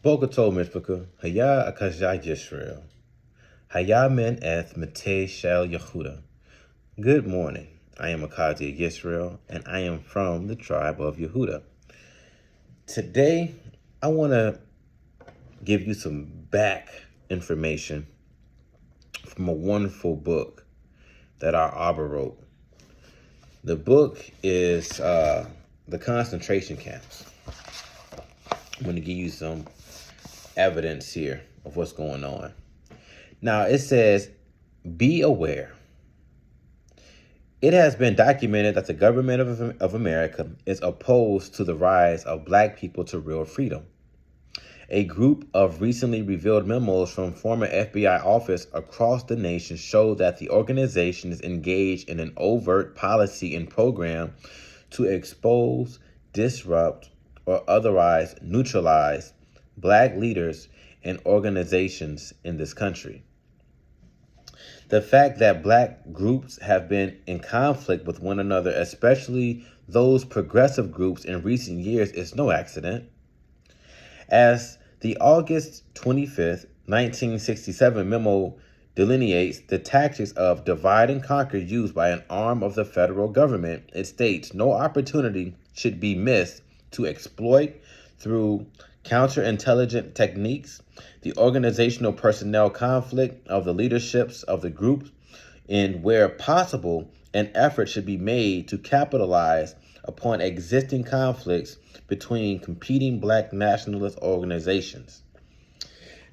Bogato Mishpaka, Haya Akajai Yisrael, Haya Men Eth Mate Shel Yehuda. Good morning. I am Akazi Yisrael, and I am from the tribe of Yehuda. Today, I want to give you some back information from a wonderful book that our Abba wrote. The book is The Concentration Camps. I'm going to give you some evidence here of what's going on. Now, it says, be aware. It has been documented that the government of America is opposed to the rise of Black people to real freedom. A group of recently revealed memos from former FBI office across the nation show that the organization is engaged in an overt policy and program to expose, disrupt, or otherwise neutralize Black leaders and organizations in this country. The fact that Black groups have been in conflict with one another, especially those progressive groups in recent years, is no accident. As the August 25th, 1967 memo delineates the tactics of divide and conquer used by an arm of the federal government, it states no opportunity should be missed to exploit through counterintelligence techniques the organizational personnel conflict of the leaderships of the groups, and where possible, an effort should be made to capitalize upon existing conflicts between competing Black nationalist organizations.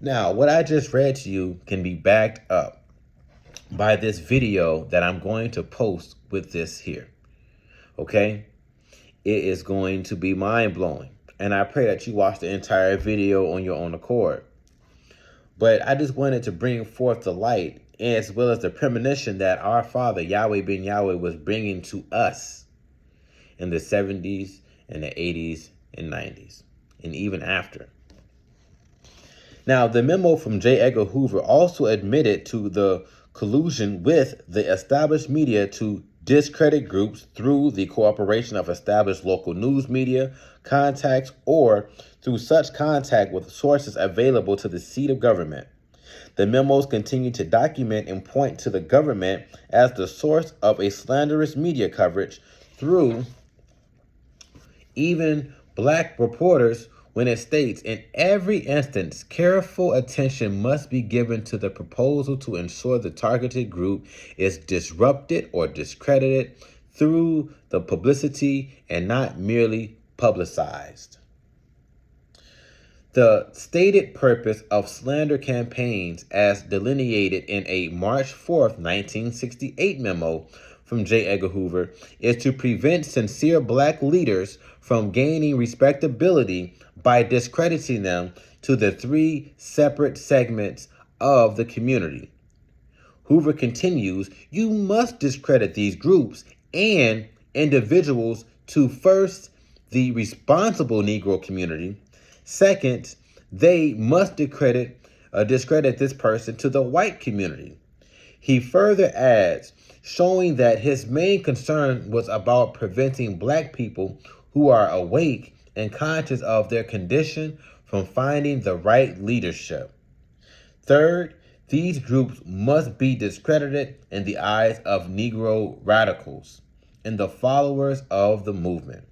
Now, what I just read to you can be backed up by this video that I'm going to post with this here. Okay? It is going to be mind-blowing. And I pray that you watch the entire video on your own accord. But I just wanted to bring forth the light, as well as the premonition that our father, Yahweh ben Yahweh, was bringing to us in the 70s and the 80s and 90s, and even after. Now, the memo from J. Edgar Hoover also admitted to the collusion with the established media to discredit groups through the cooperation of established local news media contacts or through such contact with sources available to the seat of government. The memos continue to document and point to the government as the source of a slanderous media coverage through even Black reporters, when it states, in every instance, careful attention must be given to the proposal to ensure the targeted group is disrupted or discredited through the publicity and not merely publicized. The stated purpose of slander campaigns, as delineated in a March 4th, 1968 memo from J. Edgar Hoover, is to prevent sincere Black leaders from gaining respectability by discrediting them to the three separate segments of the community. Hoover continues, you must discredit these groups and individuals to first, the responsible Negro community. Second, they must discredit this person to the white community. He further adds, showing that his main concern was about preventing Black people who are awake and conscious of their condition from finding the right leadership. Third, these groups must be discredited in the eyes of Negro radicals and the followers of the movement.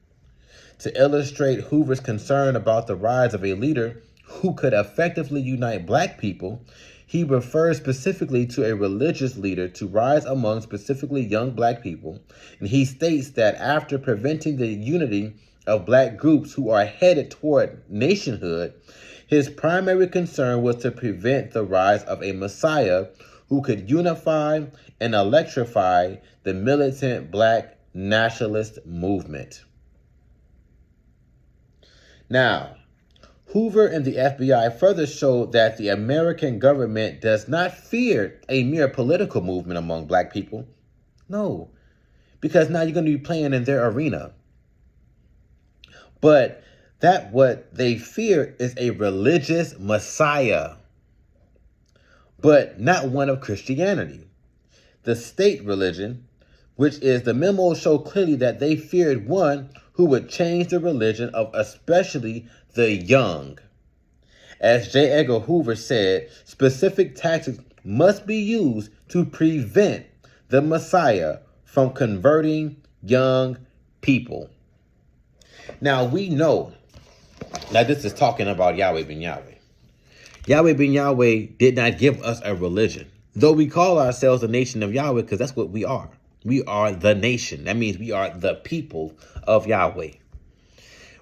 To illustrate Hoover's concern about the rise of a leader who could effectively unite Black people, he refers specifically to a religious leader to rise among specifically young Black people, and he states that after preventing the unity of Black groups who are headed toward nationhood, his primary concern was to prevent the rise of a Messiah who could unify and electrify the militant Black nationalist movement. Now, Hoover and the FBI further showed that the American government does not fear a mere political movement among Black people. No, because now you're going to be playing in their arena. But that what they fear is a religious Messiah, but not one of Christianity. The state religion, which is the memos show clearly that they feared one who would change the religion of especially the young. As J. Edgar Hoover said, specific tactics must be used to prevent the Messiah from converting young people. Now we know that this is talking about Yahweh ben Yahweh. Yahweh ben Yahweh did not give us a religion, though we call ourselves the nation of Yahweh because that's what we are. We are the nation. That means we are the people of Yahweh,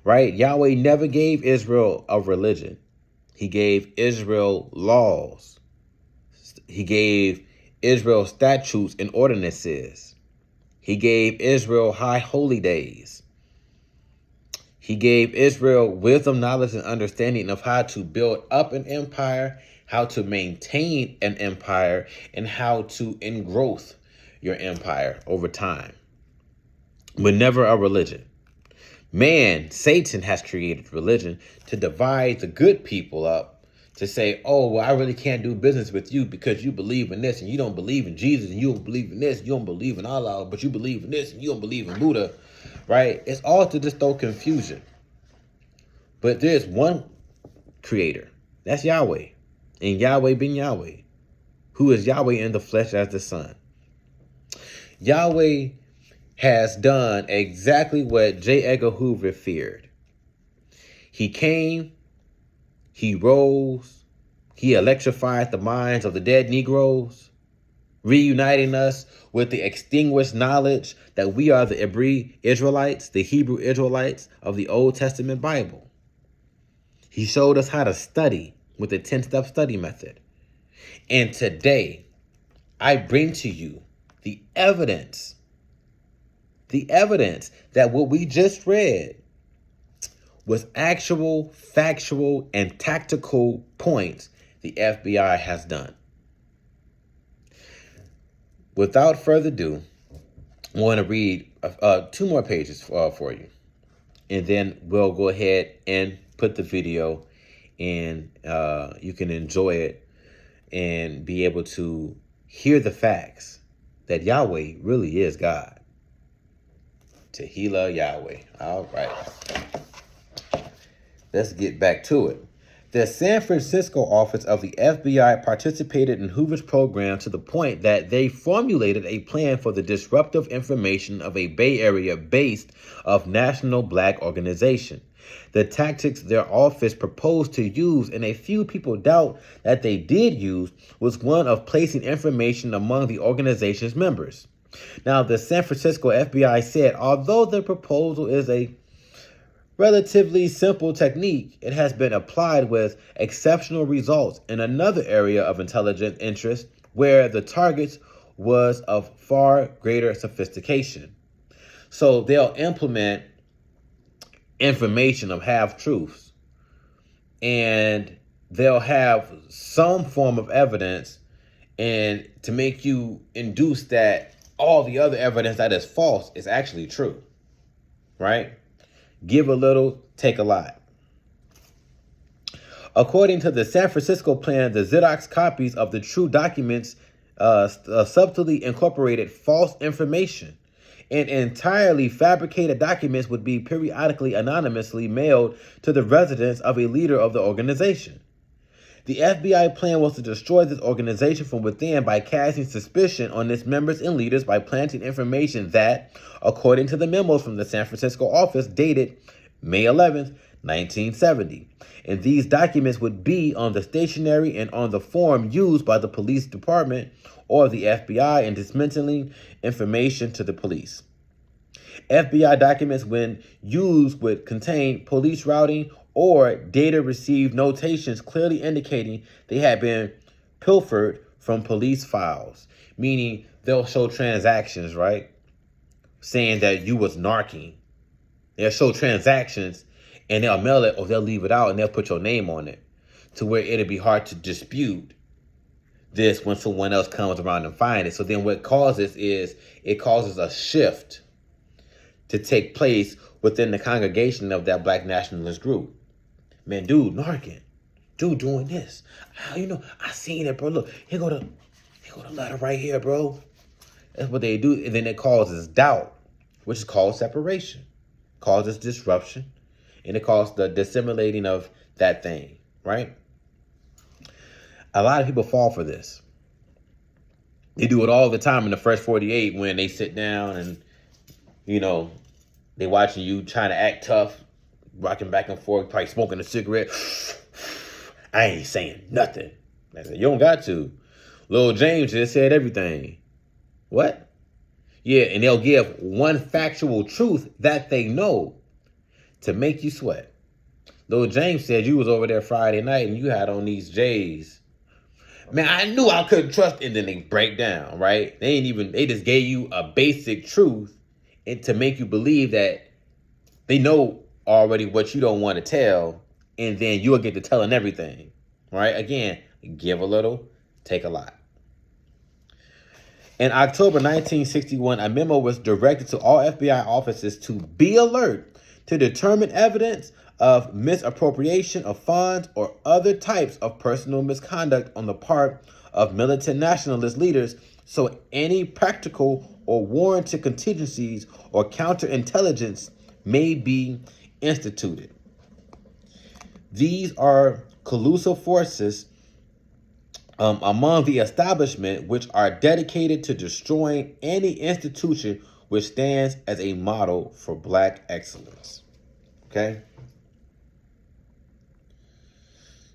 right? Yahweh never gave Israel a religion. He gave Israel laws. He gave Israel statutes and ordinances. He gave Israel high holy days. He gave Israel wisdom, knowledge, and understanding of how to build up an empire, how to maintain an empire, and how to engrowth your empire over time. But never a religion. Man, Satan, has created religion to divide the good people up, to say, oh, well, I really can't do business with you because you believe in this and you don't believe in Jesus, and you don't believe in this, you don't believe in Allah, but you believe in this and you don't believe in Buddha, right? It's all to just throw confusion. But there's one creator, that's Yahweh, and Yahweh ben Yahweh, who is Yahweh in the flesh as the Son. Yahweh has done exactly what J. Edgar Hoover feared. He came, he rose, he electrified the minds of the dead Negroes, reuniting us with the extinguished knowledge that we are the Israelites, the Hebrew Israelites of the Old Testament Bible. He showed us how to study with the 10-step study method. And today, I bring to you the evidence that what we just read was actual, factual, and tactical points the FBI has done. Without further ado, I want to read 2 more pages for you. And then we'll go ahead and put the video and you can enjoy it and be able to hear the facts that Yahweh really is God. Tehillah Yahweh. All right. Let's get back to it. The San Francisco office of the FBI participated in Hoover's program to the point that they formulated a plan for the disruptive information of a Bay Area-based of national black organization. The tactics their office proposed to use, and a few people doubt that they did use, was one of placing information among the organization's members. Now, the San Francisco FBI said, although the proposal is a relatively simple technique, it has been applied with exceptional results in another area of intelligence interest where the target was of far greater sophistication. So they'll implement information of half-truths, and they'll have some form of evidence and to make you induce that all the other evidence that is false is actually true, right? Give a little, take a lot. According to the San Francisco plan, the Xerox copies of the true documents subtly incorporated false information, and entirely fabricated documents would be periodically anonymously mailed to the residence of a leader of the organization. The FBI plan was to destroy this organization from within by casting suspicion on its members and leaders by planting information that, according to the memos from the San Francisco office dated May 11th, 1970, and these documents would be on the stationery and on the form used by the police department or the FBI in dismantling information to the police. FBI documents, when used, would contain police routing or data received notations clearly indicating they had been pilfered from police files, meaning they'll show transactions, right? Saying that you was narking. They'll show transactions and they'll mail it or they'll leave it out and they'll put your name on it to where it'll be hard to dispute this when someone else comes around and finds it. So then what causes is it causes a shift to take place within the congregation of that black nationalist group. Man, dude, narking. Dude doing this. I seen it, bro. Look, here go the letter right here, bro. That's what they do. And then it causes doubt, which is called separation. Causes disruption. And it causes the disseminating of that thing, right? A lot of people fall for this. They do it all the time in the first 48 when they sit down and, you know, they watching you trying to act tough, rocking back and forth, probably smoking a cigarette. I ain't saying nothing. I said, you don't got to. Lil James just said everything. What? Yeah, and they'll give one factual truth that they know to make you sweat. Lil James said you was over there Friday night and you had on these J's. Man, I knew I couldn't trust, and then they break down, right? They just gave you a basic truth and to make you believe that they know already what you don't want to tell, and then you'll get to telling everything, right? Again, give a little, take a lot. In October 1961, a memo was directed to all FBI offices to be alert to determine evidence of misappropriation of funds or other types of personal misconduct on the part of militant nationalist leaders, so any practical or warranted contingencies or counterintelligence may be instituted. These are collusive forces among the establishment which are dedicated to destroying any institution which stands as a model for black excellence. Okay?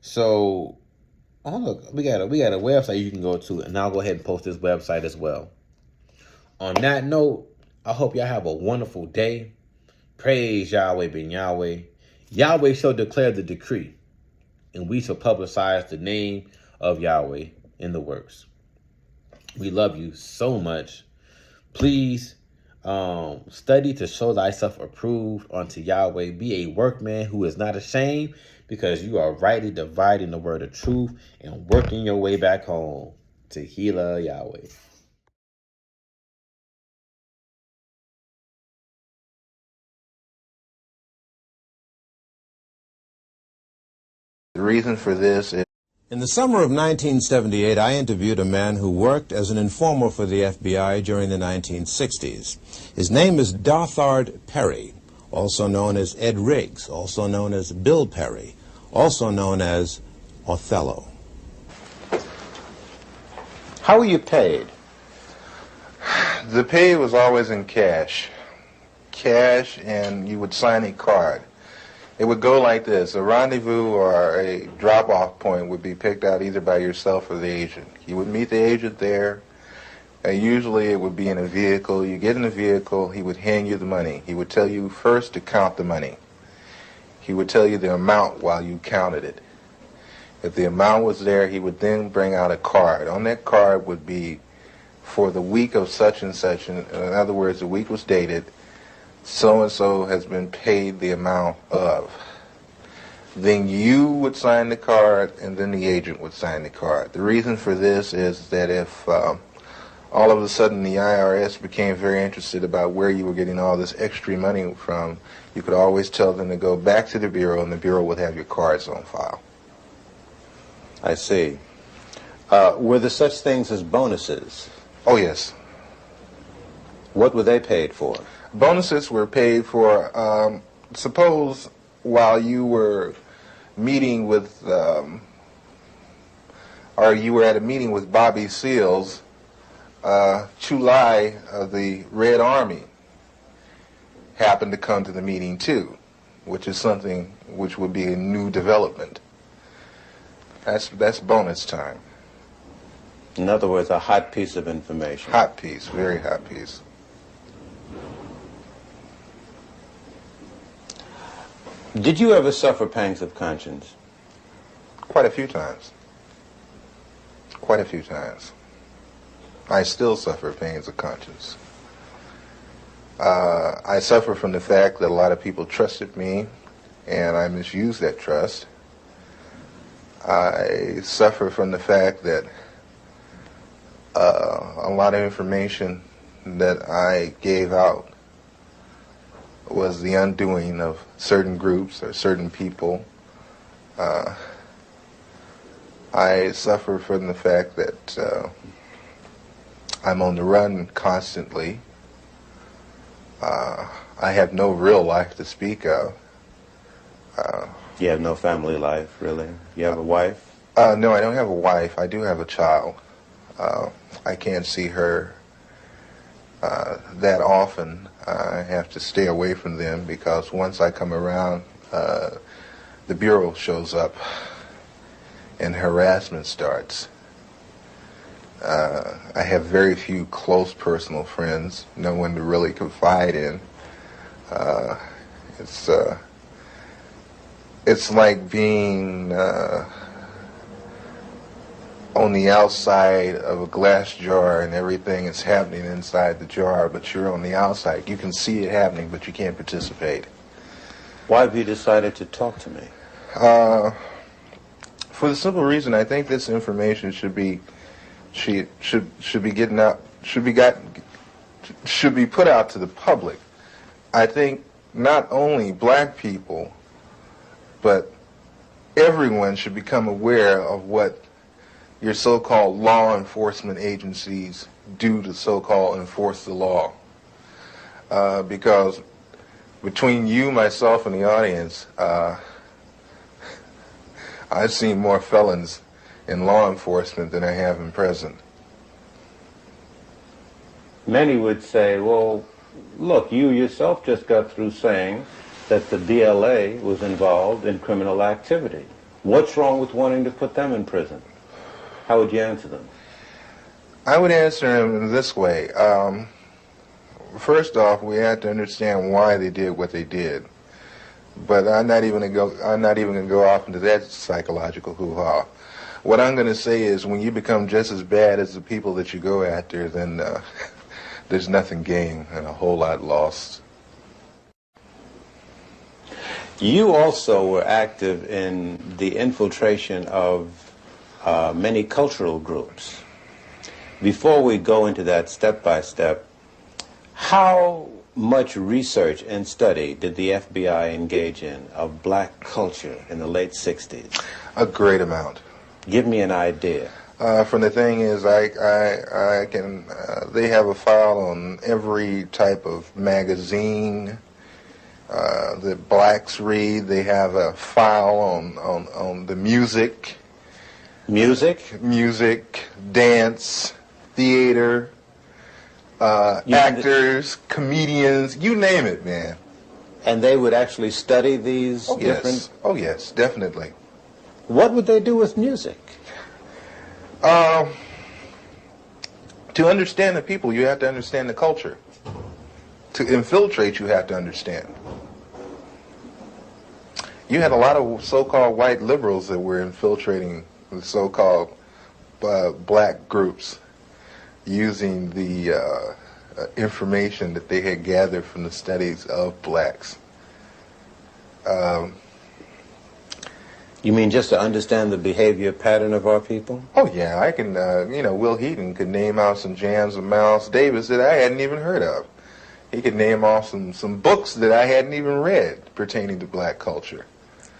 So, oh look, we got a website you can go to, and I'll go ahead and post this website as well. On that note, I hope y'all have a wonderful day. Praise Yahweh ben Yahweh. Yahweh shall declare the decree, and we shall publicize the name of Yahweh in the works. We love you so much. Please study to show thyself approved unto Yahweh. Be a workman who is not ashamed, because you are rightly dividing the word of truth and working your way back home to Hila Yahweh. The reason for this is... In the summer of 1978, I interviewed a man who worked as an informer for the FBI during the 1960s. His name is Dothard Perry, also known as Ed Riggs, also known as Bill Perry, also known as Othello. How were you paid? The pay was always in cash. Cash, and you would sign a card. It would go like this. A rendezvous or a drop-off point would be picked out either by yourself or the agent. You would meet the agent there. Usually it would be in a vehicle. You get in the vehicle, he would hand you the money. He would tell you first to count the money. He would tell you the amount while you counted it. If the amount was there, he would then bring out a card. On that card would be for the week of such and such. In other words, the week was dated. So-and-so has been paid the amount of. Then you would sign the card, and then the agent would sign the card. The reason for this is that if all of a sudden the IRS became very interested about where you were getting all this extra money from, you could always tell them to go back to the Bureau, and the Bureau would have your cards on file. I see. Were there such things as bonuses? Oh, yes. What were they paid for? Bonuses were paid for, suppose while you were meeting with, or you were at a meeting with Bobby Seals, Chulai of the Red Army happened to come to the meeting too, which is something which would be a new development. That's bonus time. In other words, a hot piece of information. Hot piece, very hot piece. Did you ever suffer pangs of conscience? Quite a few times. Quite a few times. I still suffer pains of conscience. I suffer from the fact that a lot of people trusted me, and I misused that trust. I suffer from the fact that a lot of information that I gave out was the undoing of certain groups or certain people. I suffer from the fact that I'm on the run constantly. I have no real life to speak of. You have no family life, really? You have a wife? No, I don't have a wife. I do have a child. I can't see her that often. I have to stay away from them because once I come around, the Bureau shows up and harassment starts. I have very few close personal friends, no one to really confide in. It's like being on the outside of a glass jar and everything is happening inside the jar, but you're on the outside. You can see it happening, but you can't participate. Why have you decided to talk to me? For the simple reason, I think this information should be getting out, should be put out to the public. I think not only black people, but everyone should become aware of what your so-called law enforcement agencies do to so-called enforce the law. Because between you, myself, and the audience, I've seen more felons in law enforcement than I have in prison. Many would say, well, look, you yourself just got through saying that the DLA was involved in criminal activity. What's wrong with wanting to put them in prison? How would you answer them? I would answer them this way. First off, we have to understand why they did what they did. But I'm not even gonna go off into that psychological hoo-ha. What I'm going to say is, when you become just as bad as the people that you go after, then there's nothing gained and a whole lot lost. You also were active in the infiltration of many cultural groups. Before we go into that step by step, how much research and study did the FBI engage in of black culture in the late 60s? A great amount. Give me an idea. From the thing is, I can. They have a file on every type of magazine that blacks read. They have a file on the music. Music, dance, theater, actors, comedians, you name it, man. And they would actually study these different... Yes. Oh, yes, definitely. What would they do with music? To understand the people, you have to understand the culture. To infiltrate, you have to understand. You had a lot of so-called white liberals that were infiltrating the so-called black groups using the information that they had gathered from the studies of blacks. You mean just to understand the behavior pattern of our people? Oh, yeah, I can, Will Heaton could name out some jams of Miles Davis that I hadn't even heard of. He could name off some books that I hadn't even read pertaining to black culture.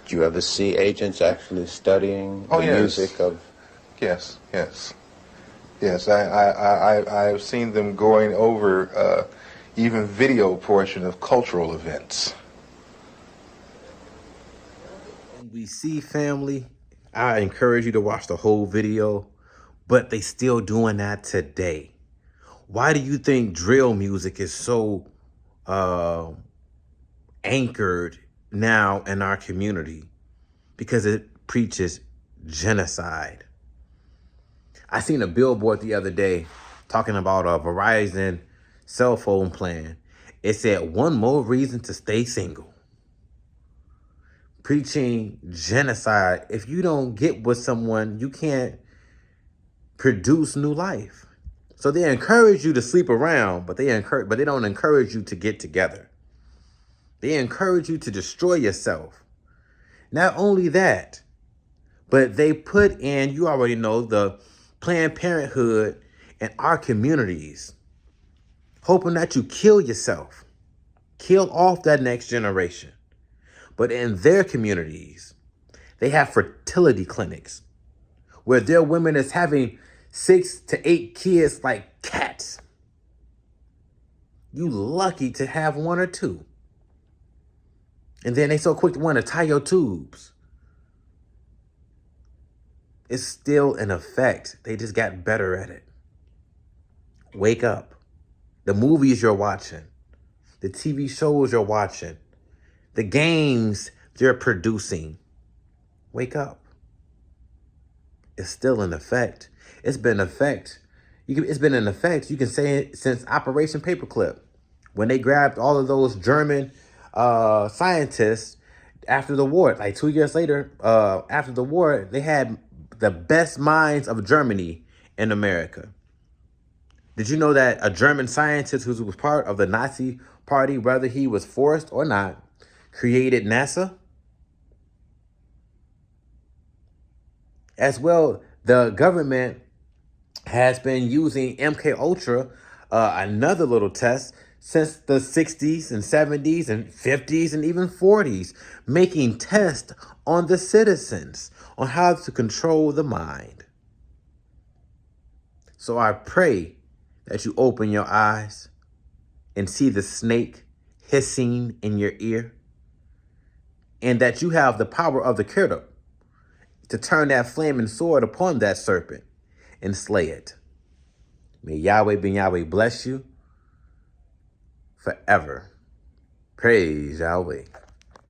Did you ever see agents actually studying the music of... Yes. Yes, I've seen them going over even video portion of cultural events. We see, family, I encourage you to watch the whole video, but they still doing that today. Why do you think drill music is so anchored now in our community? Because it preaches genocide. I seen a billboard the other day talking about a Verizon cell phone plan. It said, one more reason to stay single. Preaching genocide. If you don't get with someone, you can't produce new life. So they encourage you to sleep around, but they don't encourage you to get together. They encourage you to destroy yourself. Not only that, but they put in, you already know, the Planned Parenthood in our communities, hoping that you kill yourself, kill off that next generation. But in their communities, they have fertility clinics where their women is having 6 to 8 kids like cats. You lucky to have 1 or 2. And then they so quick to want to tie your tubes. It's still in effect. They just got better at it. Wake up. The movies you're watching, the TV shows you're watching, the games they're producing. Wake up. It's still in effect. It's been in effect. It's been in effect. You can say it since Operation Paperclip, when they grabbed all of those German scientists after the war. Like 2 years later, after the war, they had the best minds of Germany in America. Did you know that a German scientist who was part of the Nazi Party, whether he was forced or not, created NASA? As well, the government has been using MK Ultra, another little test, since the 60s and 70s and 50s and even 40s, making tests on the citizens on how to control the mind. So I pray that you open your eyes and see the snake hissing in your ear, and that you have the power of the Kirta to turn that flaming sword upon that serpent and slay it. May Yahweh ben Yahweh bless you forever. Praise Yahweh.